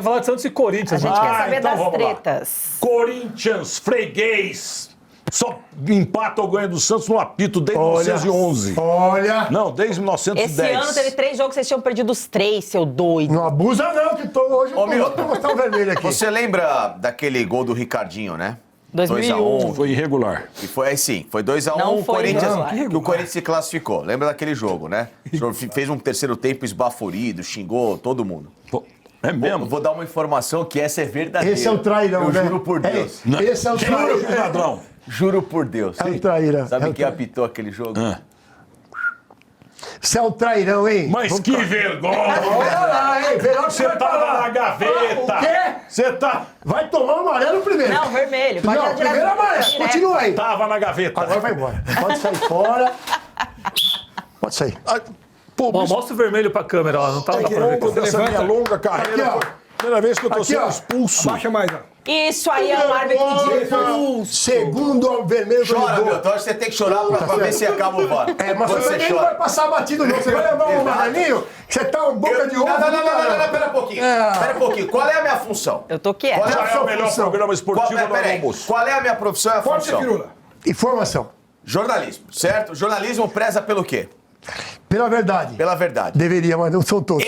falar de Santos e Corinthians. A gente quer saber então das vamos lá. tretas. Corinthians, freguês. Só empata ou ganha do Santos no apito desde 1911. Olha. Não, desde 1910. Esse ano teve 3 jogos que vocês tinham perdido os 3, seu doido. Não abusa não, que hoje eu tô louco pra mostrar o vermelho aqui. Você lembra daquele gol do Ricardinho, né? 2001. 2-1. Foi irregular. E foi sim, foi 2-1 Não o foi Corinthians, irregular. que o Corinthians se classificou. Lembra daquele jogo, né? O senhor fez um terceiro tempo esbaforido, xingou todo mundo. Pô, é mesmo? Vou dar uma informação que essa é verdadeira. Esse é o trairão, Eu né? juro por Deus. Esse é o Juro, trairão. ladrão. Juro por Deus. É o trairão. Sabe é o quem trairão. apitou aquele jogo? Você é o trairão, hein? Mas que vergonha! Olha lá, hein? Verão que Você vai tava falar. na gaveta! O quê? Você tá... Vai tomar o amarelo primeiro. Não, vermelho. Pode Não, ir direto. primeiro amarelo. Direto. Continua aí. Tava na gaveta. Agora vai embora. Pode sair fora. Pode sair. Ai, pô, Bom, bicho, mostra o vermelho pra câmera, ó. Não tá dá pra ver. longo dessa minha longa carreira. Aqui, ó. foi a primeira vez que eu tô Aqui, sendo ó. expulso. Baixa mais, ó. Isso aí é um árbitro de expulso. Segundo o vermelho do Chora, Ligol. meu. Então você tem que chorar pra ver se acaba o VAR. É, mas Quando você nem vai passar batido, não. Você vai levar um amarelinho, que você tá um boca de ovo. Não, pera um pouquinho. Pera um pouquinho. Qual é a minha função? Eu tô quieta. Qual Já é o melhor função? programa esportivo do Peraí, almoço. qual é a minha profissão e a Forte, função? Pirula. Informação. Jornalismo, certo? Jornalismo preza pelo quê? Pela verdade. Pela verdade. Deveria, mas não são todos.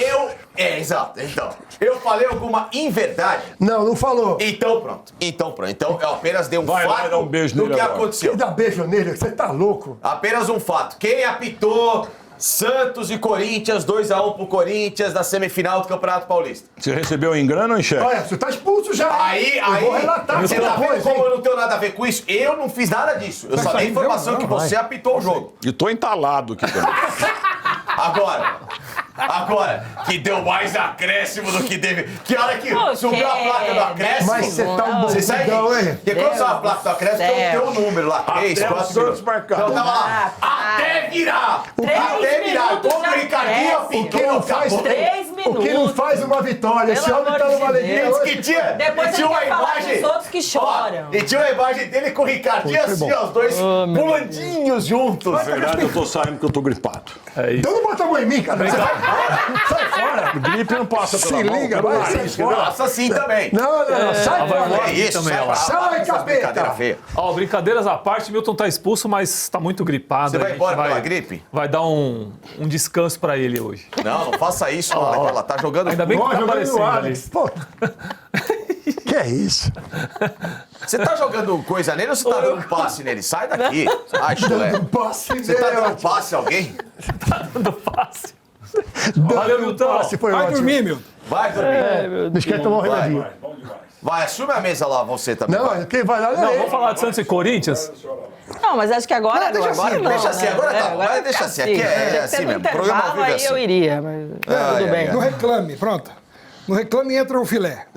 Exato. Então, eu falei alguma inverdade? Não, não falou. Então pronto. Então eu apenas dei um Vai lá e fato dá um beijo do nele que agora. aconteceu. Que dá beijo nele, você tá louco. Apenas um fato. Quem apitou Santos e Corinthians, 2-1 pro Corinthians na semifinal do Campeonato Paulista? Você recebeu em grana ou em cheque? Olha, você tá expulso já. Eu vou relatar você tá depois, vendo como hein? eu não tenho nada a ver com isso? Eu não fiz nada disso. Eu só dei sair informação mesmo? que Não, você apitou o jogo. E tô entalado aqui também. Agora, que deu mais acréscimo do que deve. Que hora que Pô, subiu a placa do acréscimo. Mas você tá um Você sabe bobão, hein? Porque quando sobe a placa do acréscimo, tem um número lá. 3, Até o 4, Santos marcar. Então tava lá. Até virar! Até virar! minutos Como o de Ricardinho acréscimo. O que não faz, acabou. 3 o que não minutos. faz uma vitória. Esse Pelo homem tá amor numa de alegria Deus. hoje. Que tinha, Depois e tinha ele uma quer falar imagem. dos outros que choram. Ó, e tinha uma imagem dele com o Ricardinho assim, ó, os dois pulandinhos juntos. Na verdade, eu tô saindo porque eu tô gripado. É isso. Então não bota a mão em mim, cara. Você vai embora. Sai fora. Gripe não passa pela Se mão, liga, pelo vai, nariz, sai entendeu? Passa assim também. Não, sai vai fora. embora. É isso, também, sai ó. pra lá. Sai, Para com essas capeta. brincadeiras feias. Ó, brincadeiras à parte, Milton tá expulso, mas tá muito gripado. Você vai A gente embora pela gripe? Vai dar um descanso pra ele hoje. Não faça isso, mano. Ela tá jogando. Ainda bem que Ó, tá jogando aparecendo no ali. Alex. Pô. Que é isso? Você tá jogando coisa nele ou você tá dando passe nele? Sai daqui. Ai, chulé. Dando passe Você tá nele. dando passe a alguém? Dando passe. Dando Valeu, Milton. passe, foi Vai ótimo. dormir, meu. Vai dormir. Não esquece de tomar um Vai. remedinho. Vai, assume a mesa lá, você também. vai. Não, quem vai lá Não, é vamos falar de Santos e Corinthians? Não, mas acho que agora Não, deixa agora assim, não. deixa assim, né? agora tá bom, Agora vai, deixa assim, aqui é Tinha que assim ser no mesmo, o programa ao intervalo, vivo é aí assim. eu iria, mas tudo bem. Não reclame, pronto. Não reclame e entra o filé.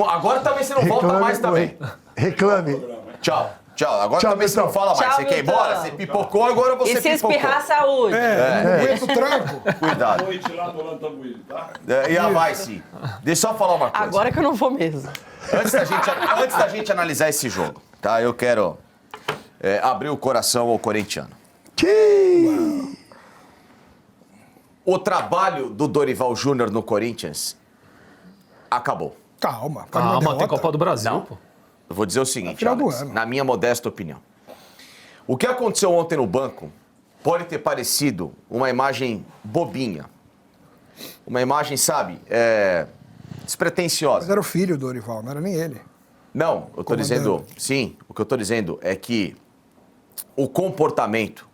Agora também você não volta mais também. Reclame. Tchau. Agora Tchau, também você não Milton. fala mais. Tchau, Você quer ir Milton. embora? Você pipocou, agora você E se pipocou. espirrar, saúde. Não aguenta o tranco. Cuidado. Noite lá no Lantambuí, tá? E a vai sim. Deixa eu só falar uma coisa. Agora que eu não vou mesmo. Antes da gente analisar esse jogo, tá? Eu quero abrir o coração ao corintiano. O trabalho do Dorival Júnior no Corinthians acabou. Calma. Calma, tem Copa do Brasil, pô. Eu vou dizer o seguinte, Final do Alex, ano. na minha modesta opinião. O que aconteceu ontem no banco pode ter parecido uma imagem bobinha. Uma imagem, sabe, despretensiosa. Mas era o filho do Dorival, não era nem ele. Não, eu tô Comandando. dizendo... Sim, o que eu tô dizendo é que o comportamento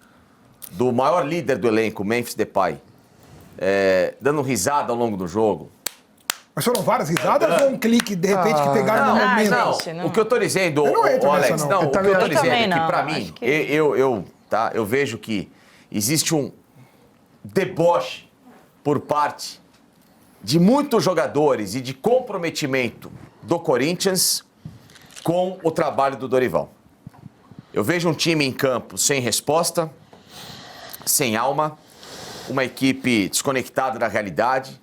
do maior líder do elenco, Memphis Depay, dando risada ao longo do jogo... Mas foram várias risadas ou um clique, de repente, que pegaram no não, momento? não. Não, não. o que eu tô dizendo, Eu não entro Alex, nessa, não. não, Eu o que eu tô também dizendo é que, não, pra acho mim, que- eu vejo que existe um deboche por parte de muitos jogadores e de comprometimento do Corinthians com o trabalho do Dorival. Eu vejo um time em campo sem resposta, sem alma, uma equipe desconectada da realidade.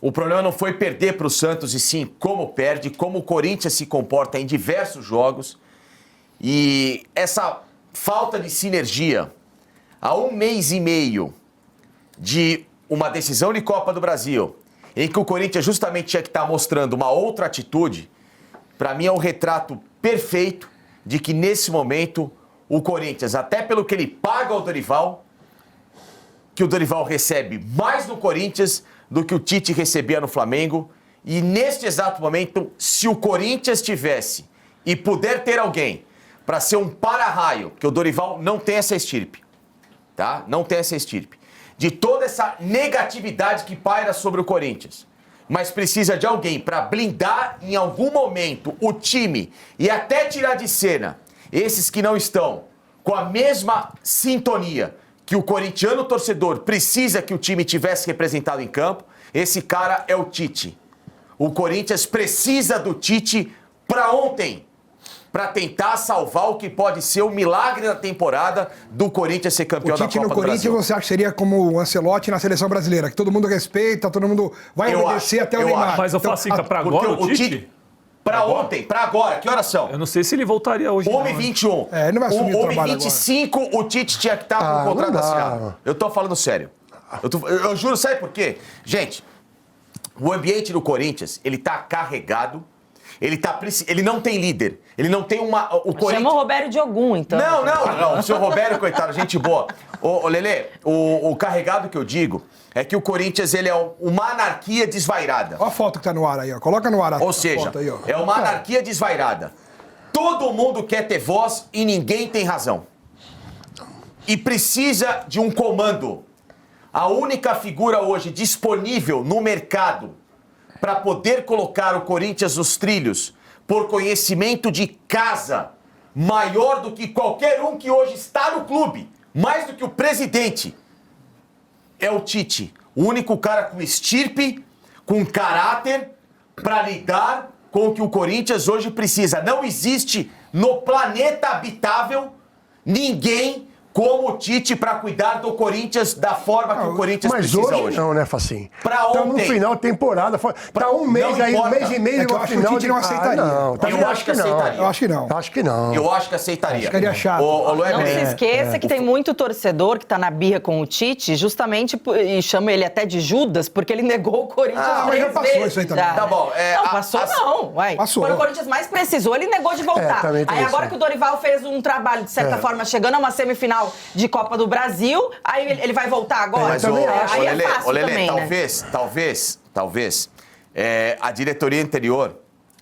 O problema não foi perder para o Santos, e sim como perde, como o Corinthians se comporta em diversos jogos. E essa falta de sinergia, há 1 mês e meio de uma decisão de Copa do Brasil em que o Corinthians justamente tinha que estar mostrando uma outra atitude, para mim é um retrato perfeito de que nesse momento o Corinthians, até pelo que ele paga ao Dorival, que o Dorival recebe mais no Corinthians do que o Tite recebia no Flamengo. E neste exato momento, se o Corinthians tivesse e puder ter alguém para ser um para-raio, que o Dorival não tem essa estirpe, tá? Não tem essa estirpe. De toda essa negatividade que paira sobre o Corinthians, mas precisa de alguém para blindar em algum momento o time e até tirar de cena esses que não estão com a mesma sintonia que o corintiano torcedor precisa que o time tivesse representado em campo, esse cara é o Tite. O Corinthians precisa do Tite para ontem, para tentar salvar o que pode ser o milagre da temporada do Corinthians ser campeão da O Tite Copa no do Corinthians Brasil. você acha que seria como o Ancelotti na seleção brasileira, que todo mundo respeita, todo mundo vai Eu obedecer acho, até o eu Neymar. acho. Mas eu Então, falo assim, pra Porque agora o Tite... Para ontem, para agora, que horas são? Eu não sei se ele voltaria hoje. 1h21. É, ele não vai assumir o trabalho 1h25, o Tite tinha que estar com o contrato não dá. assinado. Eu tô falando sério. Eu juro, sabe por quê? Gente, o ambiente do Corinthians, ele tá carregado, ele não tem líder, ele não tem uma... O Corinthians... Chama o Roberto Diogun, então. Não, o seu Roberto, coitado, gente boa. Ô Lelê, o carregado que eu digo é que o Corinthians, ele é uma anarquia desvairada. Olha a foto que tá no ar aí, ó. Coloca no ar a Ou seja, foto aí, ó. é uma anarquia desvairada. Todo mundo quer ter voz e ninguém tem razão. E precisa de um comando. A única figura hoje disponível no mercado para poder colocar o Corinthians nos trilhos, por conhecimento de casa, maior do que qualquer um que hoje está no clube, mais do que o presidente, é o Tite. O único cara com estirpe, com caráter, para lidar com o que o Corinthians hoje precisa. Não existe no planeta habitável ninguém como o Tite para cuidar do Corinthians da forma que o Corinthians Mas precisa hoje hoje. não, né, Facinho? Pra Estamos no ontem. final da temporada. Tá um mês não aí, um importa. mês e meio É que eu no acho que o final Tite não aceitaria. não, tá Eu ligado acho que aceitaria. Eu acho que não. Acho que não. Eu acho que aceitaria. Ficaria chato. Ô, Lué, Não se esqueça que tem muito torcedor que tá na birra com o Tite, justamente, e chama ele até de Judas, porque ele negou o Corinthians mas 3 já passou vezes. isso aí também. já, Tá né? bom, Não, passou não. Uai. Passou. Quando o Corinthians mais precisou, ele negou de voltar. também tem Aí isso, agora né? que o Dorival fez um trabalho, de certa forma, chegando a uma semifinal de Copa do Brasil, aí ele vai voltar agora? Mas, também acho. Aí é Lelê, fácil Lelê, também, né? talvez, a diretoria anterior,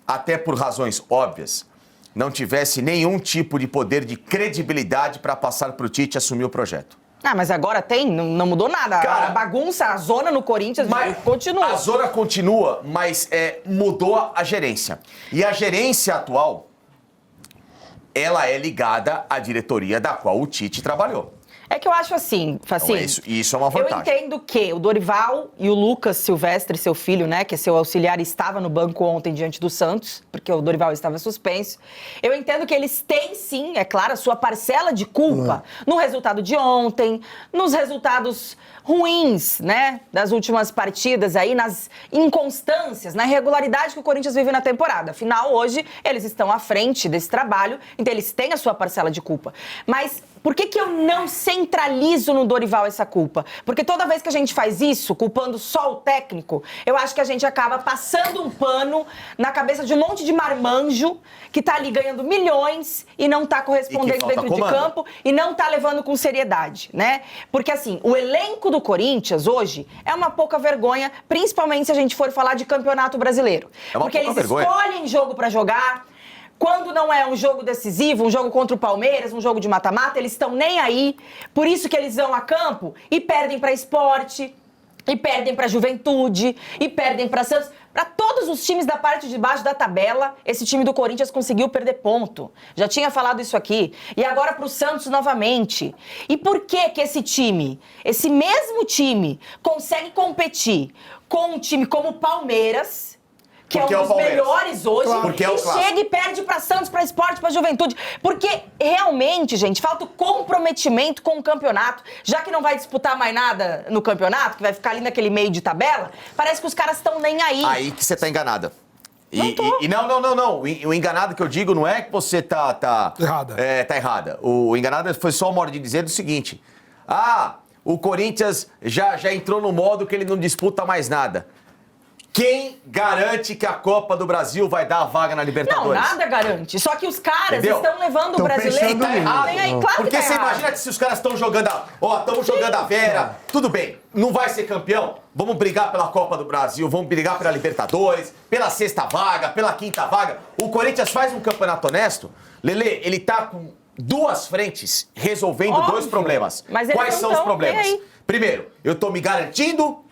até por razões óbvias, não tivesse nenhum tipo de poder de credibilidade para passar para o Tite assumir o projeto. Ah, mas agora tem? Não mudou nada. Cara, a bagunça, a zona no Corinthians continua. A zona continua, mas mudou a gerência. E a gerência atual, ela é ligada à diretoria da qual o Tite trabalhou. É que eu acho assim, Isso é uma vantagem. Eu entendo que o Dorival e o Lucas Silvestre, seu filho, né, que é seu auxiliar, estava no banco ontem diante do Santos, porque o Dorival estava suspenso. Eu entendo que eles têm, sim, é claro, a sua parcela de culpa no resultado de ontem, nos resultados ruins, né, das últimas partidas aí, nas inconstâncias, na irregularidade que o Corinthians vive na temporada. Afinal, hoje, eles estão à frente desse trabalho, então eles têm a sua parcela de culpa. Mas por que eu não centralizo no Dorival essa culpa? Porque toda vez que a gente faz isso, culpando só o técnico, eu acho que a gente acaba passando um pano na cabeça de um monte de marmanjo que tá ali ganhando milhões e não tá correspondendo falta dentro de comando. campo e não tá levando com seriedade, né? Porque assim, o elenco do Corinthians hoje é uma pouca vergonha, principalmente se a gente for falar de campeonato brasileiro. É uma Porque pouca eles vergonha. escolhem jogo pra jogar. Quando não é um jogo decisivo, um jogo contra o Palmeiras, um jogo de mata-mata, eles estão nem aí. Por isso que eles vão a campo e perdem para Sport, e perdem para Juventude, e perdem para Santos. Para todos os times da parte de baixo da tabela, esse time do Corinthians conseguiu perder ponto. Já tinha falado isso aqui. E agora para o Santos novamente. E por que esse time, esse mesmo time, consegue competir com um time como o Palmeiras, que Porque é um é o dos Palmeiras. melhores hoje, Porque é o e clássico. chega e perde pra Santos, pra Sport, pra Juventude. Porque realmente, gente, falta o comprometimento com o campeonato. Já que não vai disputar mais nada no campeonato, que vai ficar ali naquele meio de tabela, parece que os caras estão nem aí. Aí que você tá enganada. Não tô. Não. O enganado que eu digo não é que você tá Errada. Tá errada. O enganado foi só uma hora de dizer o seguinte. O Corinthians já entrou no modo que ele não disputa mais nada. Quem garante que a Copa do Brasil vai dar a vaga na Não, Libertadores? nada garante. Só que os caras Entendeu? estão levando o Tão brasileiro. pensando Tá errado. Tem aí, claro Porque que tá você errado. imagina que se os caras estão jogando estamos jogando a Vera, tudo bem, não vai ser campeão, vamos brigar pela Copa do Brasil, vamos brigar pela Libertadores, pela sexta vaga, pela quinta vaga. O Corinthians faz um campeonato honesto, Lelê, ele tá com duas frentes resolvendo Óbvio, dois problemas. mas eles Quais não são os tão problemas? nem aí. Primeiro, eu tô me garantindo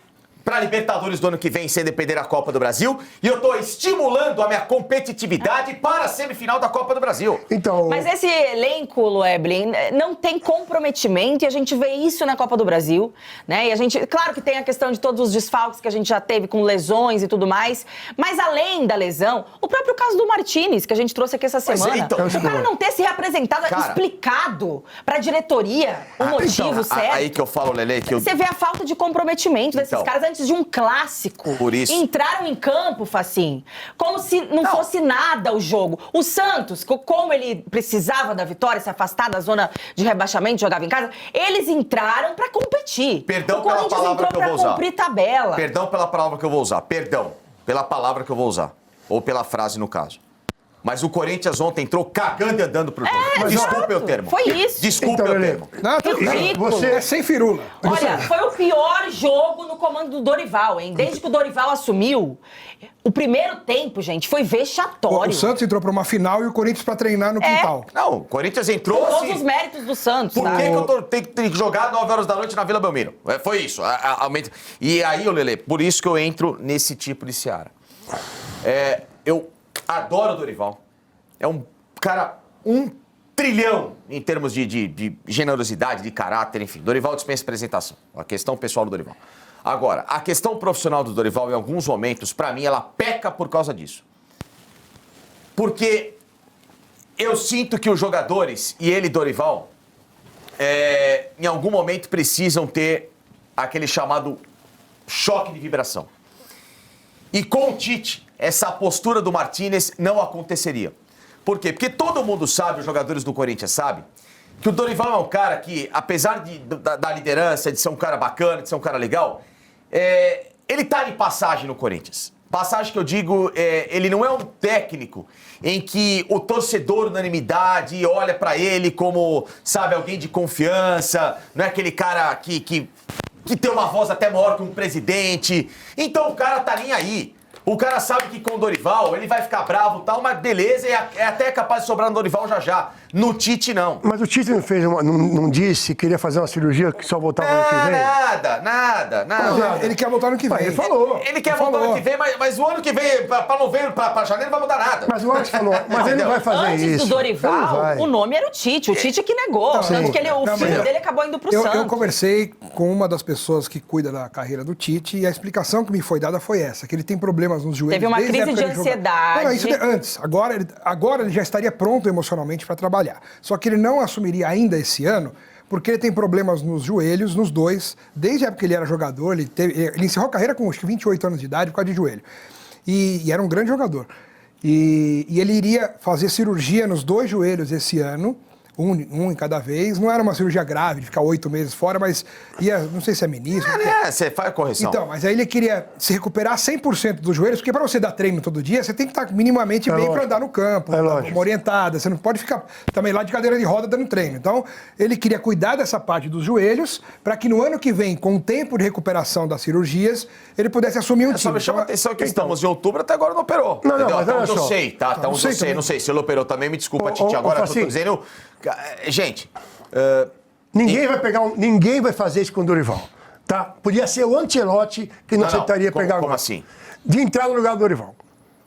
para Libertadores do ano que vem sem depender da Copa do Brasil e eu tô estimulando a minha competitividade para a semifinal da Copa do Brasil. Então, Mas esse elenco, Loeblin, não tem comprometimento e a gente vê isso na Copa do Brasil, né? E a gente, claro que tem a questão de todos os desfalques que a gente já teve com lesões e tudo mais, mas além da lesão, o próprio caso do Martínez, que a gente trouxe aqui essa Pois é, semana, então. o cara não ter se representado, Cara, explicado pra diretoria o motivo certo. Aí que eu falo, Lelê, que eu... Você vê a falta de comprometimento desses Então. caras antes de um clássico. Por isso. Entraram em campo, Facim, como se não fosse nada o jogo. O Santos, como ele precisava da vitória, se afastar da zona de rebaixamento, jogava em casa, eles entraram pra competir. Perdão o pela Corinthians palavra entrou que eu pra vou usar. cumprir tabela. Perdão pela palavra que eu vou usar. Perdão pela palavra que eu vou usar. Ou pela frase, no caso. Mas o Corinthians ontem entrou cagando e andando pro jogo. Desculpe o termo. Foi isso. Desculpe Então, o Lelê, termo. Não, tudo bem. Ridículo. Você- É sem firula. Olha, foi o pior jogo no comando do Dorival, hein? Desde que o Dorival assumiu, o primeiro tempo, gente, foi vexatório. O Santos entrou pra uma final e o Corinthians pra treinar no quintal. Não, o Corinthians entrou Com todos assim... os méritos do Santos, Por tá? que eu tenho que jogar 9 horas da noite na Vila Belmiro? Foi isso. E aí, ô Lelê, por isso que eu entro nesse tipo de seara. Eu adoro o Dorival. É um cara, 1 trilhão em termos de generosidade, de caráter, enfim. Dorival dispensa apresentação. A questão pessoal do Dorival. Agora, a questão profissional do Dorival, em alguns momentos, pra mim, ela peca por causa disso. Porque eu sinto que os jogadores, e ele, Dorival, em algum momento precisam ter aquele chamado choque de vibração. E com o Tite, essa postura do Martínez não aconteceria. Por quê? Porque todo mundo sabe, os jogadores do Corinthians sabem, que o Dorival é um cara que, apesar da liderança, de ser um cara bacana, de ser um cara legal, ele tá de passagem no Corinthians. Passagem que eu digo, ele não é um técnico em que o torcedor unanimidade olha pra ele como, sabe, alguém de confiança, não é aquele cara que tem uma voz até maior que um presidente. Então o cara tá nem aí. O cara sabe que com o Dorival ele vai ficar bravo e tal, mas beleza, é até capaz de sobrar no Dorival já. No Tite, não. mas o Tite não disse que queria fazer uma cirurgia que só voltava no ano que vem? Nada. Ele quer voltar no que vem. Ele falou. Ele quer voltar ano que vem, mas o ano que vem, pra novembro, pra janeiro, não vai mudar nada. Mas o Alex falou, mas ele não vai fazer Antes isso. do Ele não Dorival, vai. o nome era o Tite que negou. Tanto que o filho dele acabou indo pro Eu Santos. conversei com uma das pessoas que cuida da carreira do Tite e a explicação que me foi dada foi essa, que ele tem problemas nos joelhos. Teve uma desde a crise época de ele jogava. ansiedade. Não, isso antes. Agora ele já estaria pronto emocionalmente para trabalhar. Só que ele não assumiria ainda esse ano, porque ele tem problemas nos joelhos, nos dois. Desde a época que ele era jogador, ele encerrou a carreira com acho que 28 anos de idade por causa de joelho. E era um grande jogador. E ele iria fazer cirurgia nos dois joelhos esse ano, um em cada vez. Não era uma cirurgia grave, de ficar 8 meses fora, mas não sei se é menisco. Você faz a correção. Então, mas aí ele queria se recuperar 100% dos joelhos, porque para você dar treino todo dia, você tem que estar minimamente bem para andar no campo, lógico. uma orientada. Você não pode ficar também lá de cadeira de roda dando treino. Então, ele queria cuidar dessa parte dos joelhos, para que no ano que vem, com o tempo de recuperação das cirurgias, ele pudesse assumir um Só time. me chama a Então, atenção que estamos em outubro, até agora não operou. Não, entendeu? mas Até olha onde eu só. sei, tá? Até onde eu sei. Não sei se ele operou também, me desculpa, Tite. Agora eu tô Faci. dizendo... Gente... Ninguém vai fazer isso com o Dorival, tá? Podia ser o Ancelotti que não aceitaria pegar como agora. assim? De entrar no lugar do Dorival.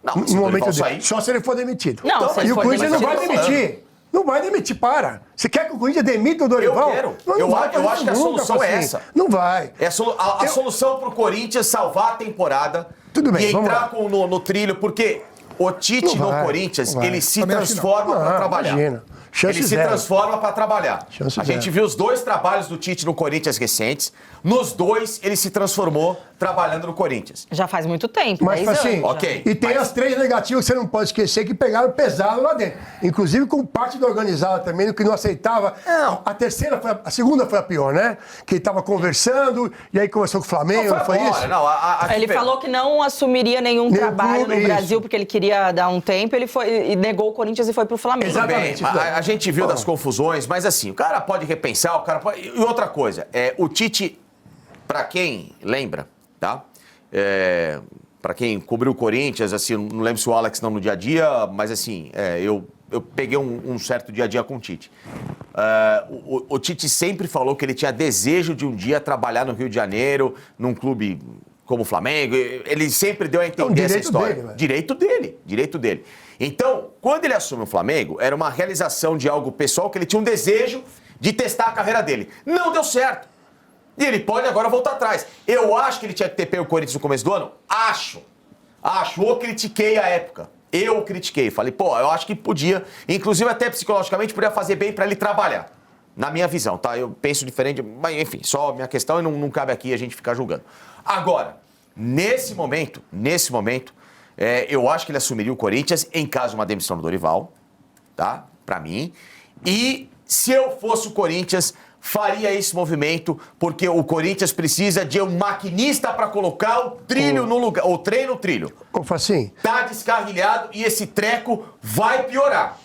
Não, No se o momento Dorival dele. sair- Só se ele for demitido. Não, se ele E o for Corinthians não vai demitido, demitir. Não vai demitir, para. Você quer que o Corinthians demita o Dorival? Eu quero. Não Eu vai acho fazer que a isso nunca, solução é Facinho. essa. Não vai. É a solução pro Corinthians salvar a temporada Tudo bem, e vamos entrar lá. no trilho, porque O Tite Não no vai, Corinthians, não vai. ele se Também acho que não. transforma para Não, trabalhar. imagina. Chance Ele se zero. transforma para trabalhar. Chance A gente zero. viu os 2 trabalhos do Tite no Corinthians recentes. Nos 2, ele se transformou trabalhando no Corinthians. Já faz muito tempo, Mas 10 assim, anos. já. Ok. e tem mas- as 3 negativas que você não pode esquecer que pegaram pesado lá dentro. Inclusive com parte da organizada também, que não aceitava. Não. A segunda foi a pior, né? Que ele estava conversando e aí conversou com o Flamengo, não foi agora, isso? Não, Ele falou que não assumiria nenhum trabalho clube, no isso. Brasil porque ele queria dar um tempo. Ele foi e negou o Corinthians e foi pro Flamengo. Tudo bem, Exatamente, isso daí. a gente viu das confusões, mas assim, o cara pode repensar, o cara pode... E outra coisa, o Tite, pra quem lembra, tá? Pra quem cobriu o Corinthians, assim, não lembro se o Alex não no dia a dia, mas assim, eu peguei um certo dia a dia com o Tite. O Tite sempre falou que ele tinha desejo de um dia trabalhar no Rio de Janeiro, num clube como o Flamengo. Ele sempre deu a entender essa direito história. dele, velho. Direito dele. Então, quando ele assume o Flamengo, era uma realização de algo pessoal que ele tinha um desejo de testar a carreira dele. Não deu certo. E ele pode agora voltar atrás. Eu acho que ele tinha que ter pego o Corinthians no começo do ano? Acho. Ou critiquei a época. Eu critiquei. Falei, pô, eu acho que podia, inclusive até psicologicamente, podia fazer bem pra ele trabalhar. Na minha visão, tá? Eu penso diferente, mas enfim, só minha questão e não cabe aqui a gente ficar julgando. Agora, nesse momento, eu acho que ele assumiria o Corinthians em caso de uma demissão do Dorival, tá? Pra mim. E se eu fosse o Corinthians, faria esse movimento, porque o Corinthians precisa de um maquinista pra colocar o trilho no lugar, o trem no trilho. Ô, Facinho, Tá descarrilhado e esse treco vai piorar.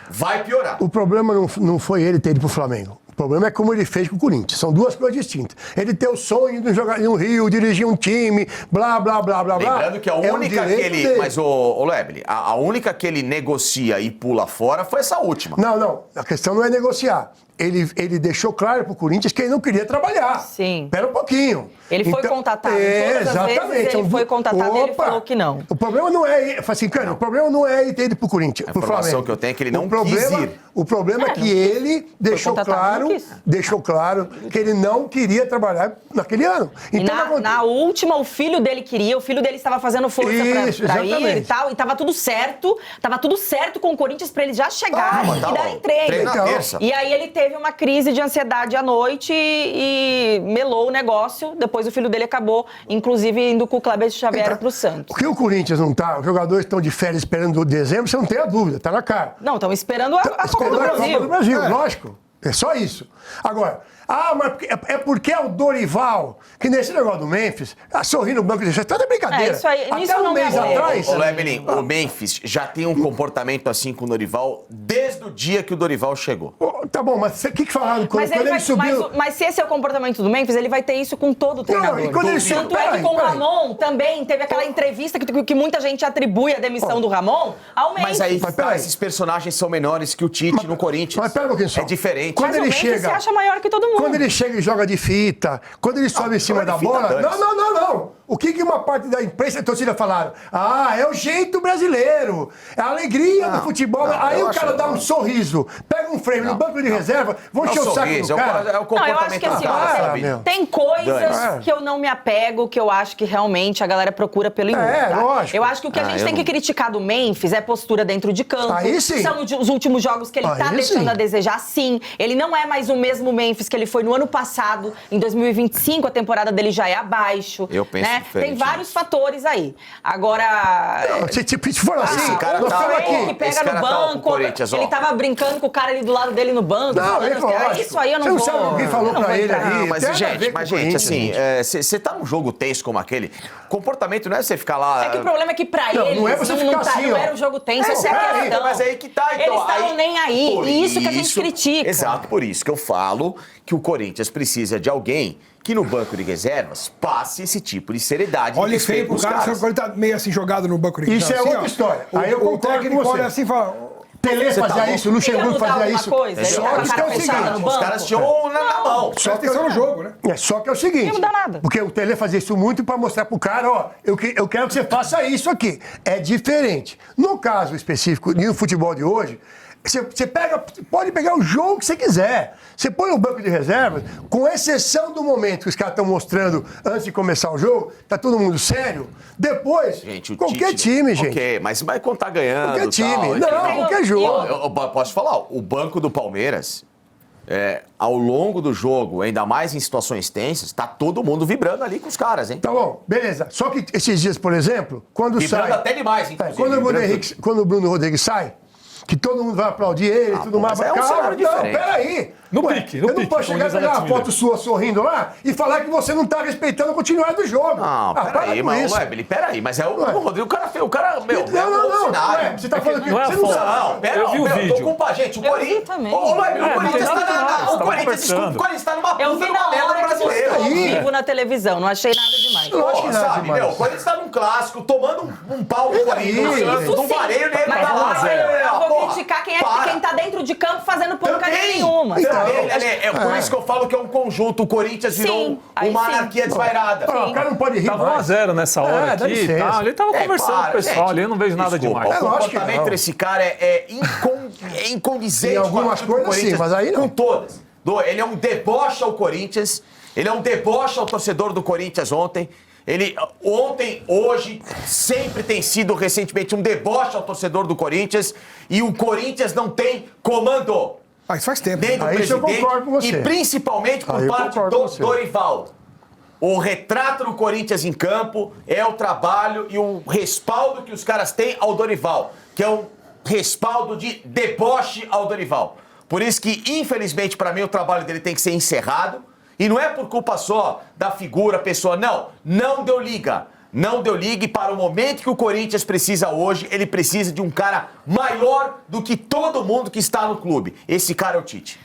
Vai piorar. o problema não foi ele ter ido pro Flamengo. O problema é como ele fez com o Corinthians. São duas coisas distintas. Ele ter o sonho de jogar no Rio, dirigir um time, blá, blá, blá, blá, blá. Lembrando que a é um única que direito ele... dele. Mas, ô Lebele, a única que ele negocia e pula fora foi essa última. Não. A questão não é negociar. Ele deixou claro pro Corinthians que ele não queria trabalhar. Sim. Espera um pouquinho. Ele foi contatado. Todas as vezes ele foi contatado e ele falou que não. O problema não é... Assim, cara, o problema não é ele ter ido pro Corinthians, pro informação Flamengo. que eu tenho é que ele não o problema, quis ir. O problema é que ele deixou contatado, não quis. claro que ele não queria trabalhar naquele ano. E Então, na última, o filho dele queria, o filho dele estava fazendo força Isso, pra ir exatamente. e tal, e tava tudo certo com o Corinthians pra ele já chegar mas tá e dar bom. treino. Treino na Então, terça. E aí ele teve uma crise de ansiedade à noite e melou o negócio. Depois o filho dele acabou, inclusive, indo com o Kleber Xavier pro Santos. o que o Corinthians não tá, os jogadores estão de férias esperando dezembro, você não tem a dúvida, tá na cara. Não, estão esperando a Copa Esperando do a Copa Brasil. do Brasil, lógico. É só isso. Agora, mas é porque é o Dorival, que nesse negócio do Memphis, sorrindo no banco de reserva, toda brincadeira. Isso aí, nisso Até eu não um me mês apego. atrás... Ô, Lebelin, o Memphis já tem um comportamento assim com o Dorival desde o dia que o Dorival chegou. Tá bom, mas o que falaram quando ele subiu? Mas se esse é o comportamento do Memphis, ele vai ter isso com todo o treinador. e quando ele subiu... Tanto é que com o Ramon também teve aquela entrevista que muita gente atribui a demissão do Ramon ao Memphis. Mas aí Mas peraí. esses personagens são menores que o Tite no Corinthians. Mas pera um pouquinho só. É diferente. Quando Mas o ele Memphis chega... se acha maior que todo mundo. Quando ele chega e joga de fita, quando ele sobe em cima joga da de fita, bola... dane-se. Não. O que uma parte da imprensa e da torcida falaram? É o jeito brasileiro, é a alegria do futebol. Aí eu o cara acho- dá um sorriso, pega um frame no banco de reserva, vão encher o saco do cara. É o Não, eu comportamento acho que assim, do cara, ó, sabe? meu. tem coisas Dane-se. que eu não me apego, que eu acho que realmente a galera procura pelo inútil, tá? lógico. Eu acho que o que a gente eu tem que não- criticar do Memphis é postura dentro de campo. Aí sim. São os últimos jogos que ele tá Aí deixando sim. a desejar, sim. Ele não é mais o mesmo Memphis que ele foi no ano passado. Em 2025, a temporada dele já é abaixo. Eu penso né? diferente Tem vários fatores aí. Agora... Se for assim, esse cara nós tá- estamos Ele aqui. que pega Esse cara no tá com o banco, Corinthians, ó. ele tava brincando com o cara ali do lado dele no banco. Não, falando é assim, lógico. isso aí eu não Você não vou... sabe o que falou eu não pra vou ele entrar. ali. Não, mas, tem nada a ver gente, com o Corinthians, assim, gente. você tá num jogo tenso como aquele, comportamento não é você ficar lá... É que o problema é que pra Não, eles não é você ficar assim, não ó. era um jogo tenso, É, essa é a peraí, questão. mas aí que tá, então. Eles estavam nem aí, Por e isso que a gente critica. Exato, por isso que eu falo que o Corinthians precisa de alguém que no banco de reservas passe esse tipo de seriedade. Olha e feio pro respeito cara, pros quando ele tá meio assim jogado no banco de Isso é assim, outra ó. história. Aí eu O concordo com técnico você. olha assim e fala... Pelé Você tá fazia bom. isso, o Luxemburgo Queria mudar fazia alguma isso. coisa, ele Só tava que cara é o fechada seguinte, no Os banco. caras tinham na mão. Presta atenção no jogo, né? Só que é o seguinte. Não muda nada. Porque o Tele fazia isso muito pra mostrar pro cara, ó, eu quero que você faça isso aqui. É diferente. No caso específico, no futebol de hoje, Você pode pegar o jogo que você quiser. Você põe no banco de reservas, com exceção do momento que os caras estão mostrando antes de começar o jogo, tá todo mundo sério. Depois, Gente, o qualquer Tite, time, gente. Ok, mas vai contar ganhando. Qualquer time. Tal, Não, qualquer jogo. Eu posso falar, o banco do Palmeiras, ao longo do jogo, ainda mais em situações tensas, tá todo mundo vibrando ali com os caras, hein? Tá bom, beleza. Só que esses dias, por exemplo, quando Vibrando sai... até demais, inclusive. Quando o Bruno Rodrigues sai, que todo mundo vai aplaudir ele e tudo mais. mas é um Calma, cenário não, diferente. peraí. No Ué, pique, no eu não pique, posso como chegar e diz a pegar uma Alex foto sua sorrindo lá e falar que você não tá respeitando a continuidade do jogo. Não, para peraí, com mas, isso. Webele, peraí, mas é o Ué. Rodrigo, o cara, meu, Não, cenário. ué, você tá falando que não é a você não foto. sabe. Não, pera, Eu vi o tô vídeo. com gente, o Eu Corinthians. vi também. Ô, Webele, o não Corinthians tem tá nada demais, o tava Corinthians, desculpa, conversando. o Corinthians tá numa Eu puta vi numa na merda hora que mostrou brasileira. ao Aí. vivo na televisão, não achei nada demais. Não acho nada Sabe, demais. meu, o Corinthians tá num clássico, tomando um pau do Corinthians, Isso num vareio nele, Mas tá lá, eu vou porra, criticar quem para. tá dentro de campo fazendo porcaria Também. nenhuma. Então, sabe? É por isso que eu falo que é um conjunto. O Corinthians virou Sim, aí uma sim. anarquia desvairada. Ah, o cara não pode rir Tava mais. 1x0 nessa hora dá aqui, licença. tá? Ele tava conversando com o pessoal gente, ali, eu não vejo nada desculpa, demais. O lógico que comportamento não. desse cara é incondizente Em algumas com aquilo que o coisas, sim, Corinthians- mas aí não. Com todas. Ele é um deboche ao Corinthians, ele é um deboche ao torcedor do Corinthians ontem. Ele ontem, hoje, sempre tem sido recentemente um deboche ao torcedor do Corinthians e o Corinthians não tem comando. Ah, isso faz tempo. Nem do Aí isso eu presidente concordo com você. e principalmente por Aí eu parte concordo com do você. Dorival. O retrato do Corinthians em campo é o trabalho e o respaldo que os caras têm ao Dorival, que é um respaldo de deboche ao Dorival. Por isso que, infelizmente, para mim, o trabalho dele tem que ser encerrado. E não é por culpa só da figura, pessoa, não deu liga. Não deu liga e para o momento que o Corinthians precisa hoje, ele precisa de um cara maior do que todo mundo que está no clube. Esse cara é o Tite.